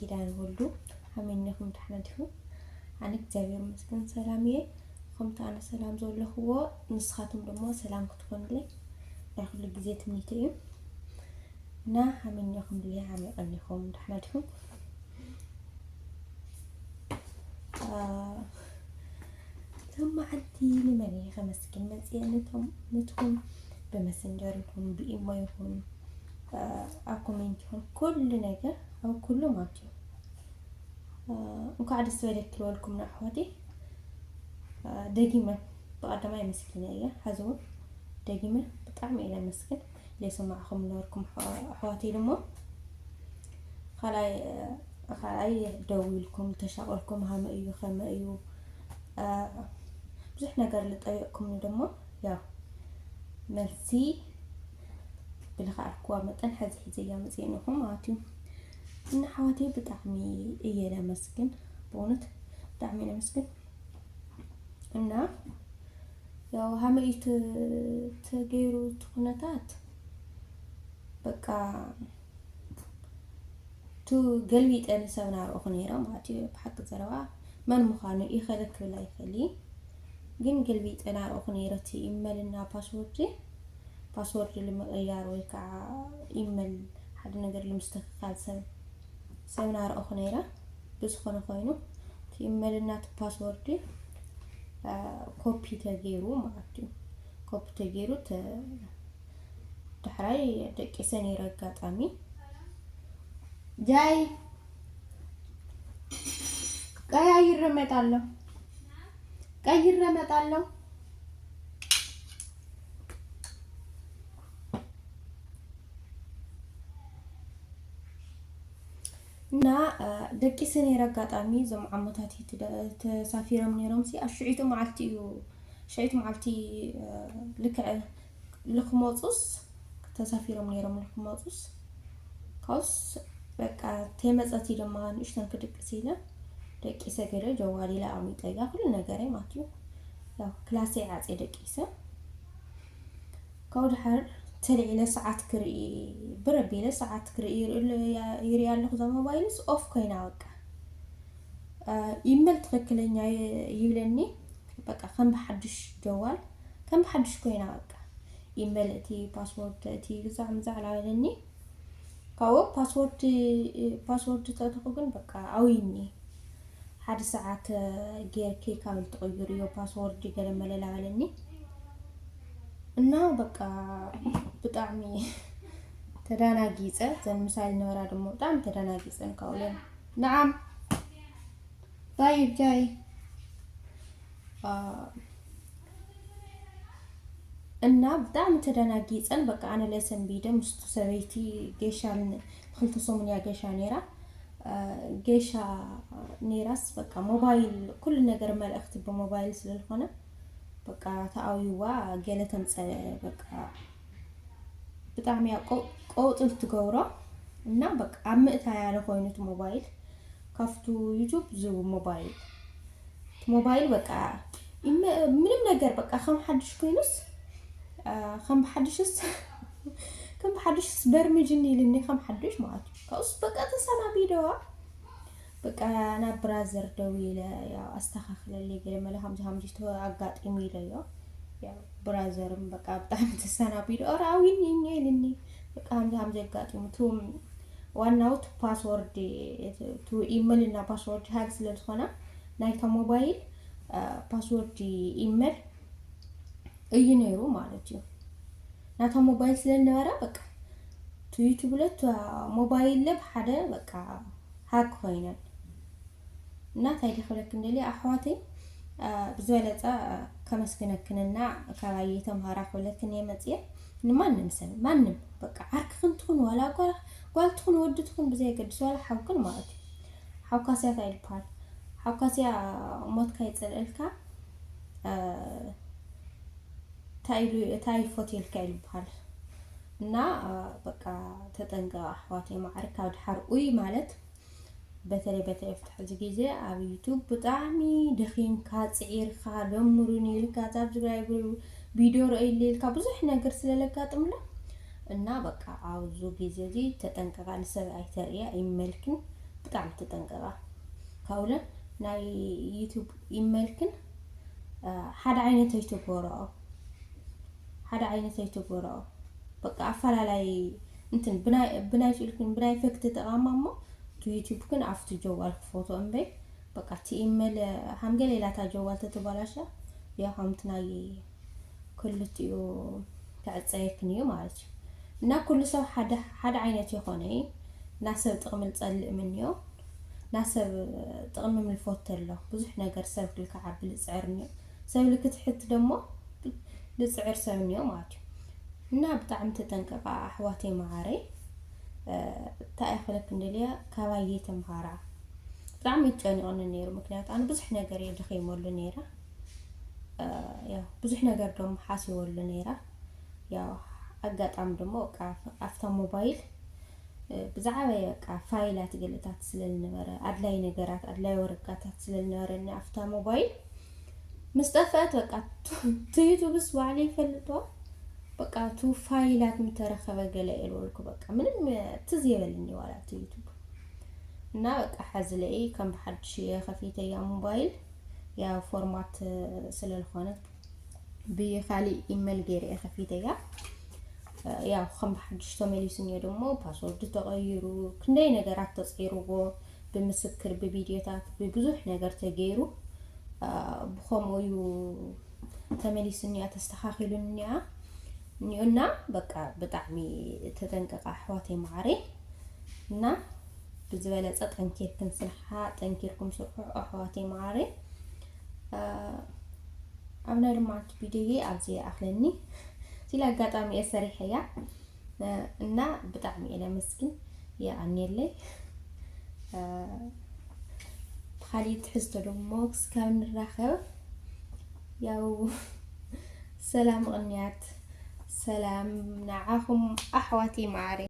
ኪዳን ወልዱ አመነኩም ተሐነድኩም አነ እግዚአብሔር ይመስገን ሰላምዬ ከምታ አነ ሰላም ዘለኽዎ ንስኻቱም ደግሞ ሰላም ክትኮኑልኝ ያኽሉ ጊዜ ትምኒተዩ እና አመነኩም ብለይ አመቀኒኩም ተሐነድኩም ثم عندي لمن خمسكن مزيانتهم نتهم بمسنجر يكون بإيمو يكون أكومنت يكون كل نجار أو كله ماتيو وقاعد أسولك لكم نحوتي دقيمة بعد ما يمسكين إياه هذول دقيمة بطعمي إلى مسكن ليس معكم نوركم حواتي لما خلاي دويلكم تشاغلكم هم أيو خم أيو بزح نقر لطيقكم دمو يا مرسي بالخاركوا متن حزي زي مزينهم عاتيو إن حواتي بطعمي إيه لا مسكن بونت بطعمي لا مسكن إنه يا هم أي تغيروا تخناتات بقى تو قلبي أنا سوينا أخنيرة ماتي بحق زروا من مخانو يخلك ولا يخلي جن قلبي أنا أخنيرتي إيميلنا باسورد اللي غيار ويكع إيميل حد نقدر المستخدم سوينا أخنيرة بس خينو في إيميلنا باسوردي كوبي تغيرو ماتي كوبي تغيرو تحراي دقيسني رقاطامي جاي ቀያይር እመጣለሁ እና ደቂ ሰኔ ረጋጣሚ ዞም ዓመታት ተሳፊሮም ነይሮም ሲ አሽዒቱ መዓልቲ ልክመፁስ ተሳፊሮም ነይሮም ልክመፁስ ካውስ በቃ ተመጻቲ ደማ ንሽተን ክድቅስ ኢለ ደቂ ሰገረ ጀዋሊ ላአሚ ጠጋ ሁሉ ነገረይ ማትዩ ያው ክላሴ ዓጼ ደቂሰ ካውድ ሓር ተልዒለ ሰዓት ክርኢ ብረቢለ ሰዓት ክርኢ ይሪ ያለሁ ዘ ሞባይልስ ኦፍ ኮይና በቃ ኢሜል ትክክለኛ ይብለኒ በቃ ከም በሐድሽ ጀዋል ከም በሐድሽ ኮይና በቃ ኢሜል እቲ ፓስወርድ እቲ ግዛዕ ላበለኒ ካው ፓስወርድ ተተኸግን በቃ አዊኒ حد ساعات غير كي كامل تغيريو باسورد يقلمل لالني እና በቃ በጣም ተዳናጊጸ ዘን ምሳሌ ነውራ ደሞ በጣም ተዳናጊጸን ካውለ نعم طيب جاي እና በጣም ተዳናጊጸን በቃ አነ ለሰን ቢደም ውስጥ ሰበይቲ ጌሻን خلت ሶምንያ ጌሻ ኔራ ጌሻ ኔራስ በቃ ሞባይል ኩሉ ነገር መልእክት በሞባይል ስለሆነ በቃ ታአዊዋ ገለተም በቃ በጣም ቆጥል ትገብሮ እና በቃ አምእታ ያለ ኮይኑት ሞባይል ከፍቱ ዩቲዩብ ዙ ሞባይል በቃ ምንም ነገር በቃ ከም ሐድሽ ኮይኑስ ከም ሐድሽ በርሚጅኒ ልኒ ከም ሐድሽ ማለት ካውስ በቃ ተሰና ቪዲዮ በቃ አና ብራዘር ደውይለ ያው አስተካክለልኝ ገለመለ 50 አጋጥሚ ይለያው ያው ብራዘርም በቃ በጣም ተሰና ቪዲዮ አራዊኝ ልኒ በቃ 50 አጋጥሚ ቱም ዋናው ፓስወርድ ቱ ኢሜል እና ፓስወርድ ሃክ ስለሆነ ናይታ ሞባይል ፓስወርድ ኢሜል እይነሩ ማለት ነው ናታ ሞባይል ስለነበረ በቃ ዩቲዩብ ለት ሞባይል ለብ ሓደ በቃ ሃክ ኮይናል እና ታይዲ خلك እንደሊ አህዋቴ ብዘለጻ ከመስከነክንና ካባይ ተማራ خلك የመጽየ ማንም በቃ አርክ እንትኩን ወላ ጓልትኩን ወድትኩን በዘይ ገድስ ወላ ሐውክን ማለት ሐውካሲያ ታይልፓል ሐውካሲያ ሞት ካይጸልልካ ታይል ፎቴል ካይልፓል እና በቃ ተጠንቀ አህዋቴ ማዕርካ ድሐርኡይ ማለት በተለይ ፍትሕ ጊዜ ኣብ ዩቲዩብ በጣም ደኺንካ ጽዒርካ ደምሩኒ ልካ ታብዝግራይ ቪዲዮ ረይልልካ ብዙሕ ነገር ስለለጋጥምለ እና በቃ አውዙ ጊዜ ተጠንቀቃል ሰብ አይተሪያ ይመልክን بتعم تتنقبا كولا ناي يوتيوب إيميلكن حدا عيني تيتوبورا حدا عيني تيتوبورا بقى أفعل علي انتن بناي شلكن بناي فكت تقاممو تو يوتيوب كن عفتو جوال فوتو أمبي بقى تي إيميل همجلي لا تجوال تتبالاشا يا همتناي كل تيو تعصيكنيو مالتي እና ኩሉ ሰብ ሓደ ዓይነት ይኾነ ናሰብ ጥቕሚ ልጸልእ ምንዮ ናሰብ ጥቕሚ ምልፎት ኣሎ ብዙሕ ነገር ሰብ ክልከዓቢ ልጽዕርኒዮ ሰብ ልክትሕት ደሞ ልጽዕር ሰብኒዮ ማለት እና ብጣዕሚ ተጠንቀቓ ኣሕዋተይ መዓረይ እንታይ ኣኽለክ እንደልያ ካባየ ተምሃራ ብጣዕሚ ይጨንቕኒ ነይሩ ምክንያቱ ኣነ ብዙሕ ነገር እየ ድኺመሉ ነይራ ያው ብዙሕ ነገር ደሞ ሓሲበሉ ነይራ ያው አጋጣም ደሞ አፍታ ሞባይል ብዛዕባየ ፋይላት ገለታት ስለልነበረ አድላይ ነገራት አድላይ ወረቃታት ስለልነበረና አፍታ ሞባይል مستفات بقى تيوتيوبس وعلي فلتوا بقى تو ፋይላት ምተረኸበ ገለ ኢልወልኩ በቃ ምንም ትዝ ይበልኒ ዋላ ዩቲዩብ እና በቃ ሐዝለይ ከም በሐድሽ የኸፊተያ ሞባይል ያ ፎርማት ስለልኾነ ብኻሊ ኢሜል ገይረ የኸፊተያ ያ ከም በሐድሽ ተመሊስኒ ደሞ ፓስወርድ ተቀይሩ ክንደይ ነገራት ተጽይሩጎ በምስክር በቪዲዮታት በብዙሕ ነገር ተገይሩ بخمويو تمليسني أتستخاخلني نيونا بقى بطعمي تتنقق أحواتي معري نا بزبالة تنكيركم سلحة تنكيركم سلحة أحواتي معري أبنا لما تبيدي أبزي أخلني سيلا قطعمي أسريحية نا بطعمي إلى مسكن يا أنيلي خالد حزت دموكس كان الرخاء ياو سلام غنيات سلام نعاهم أحواتي معري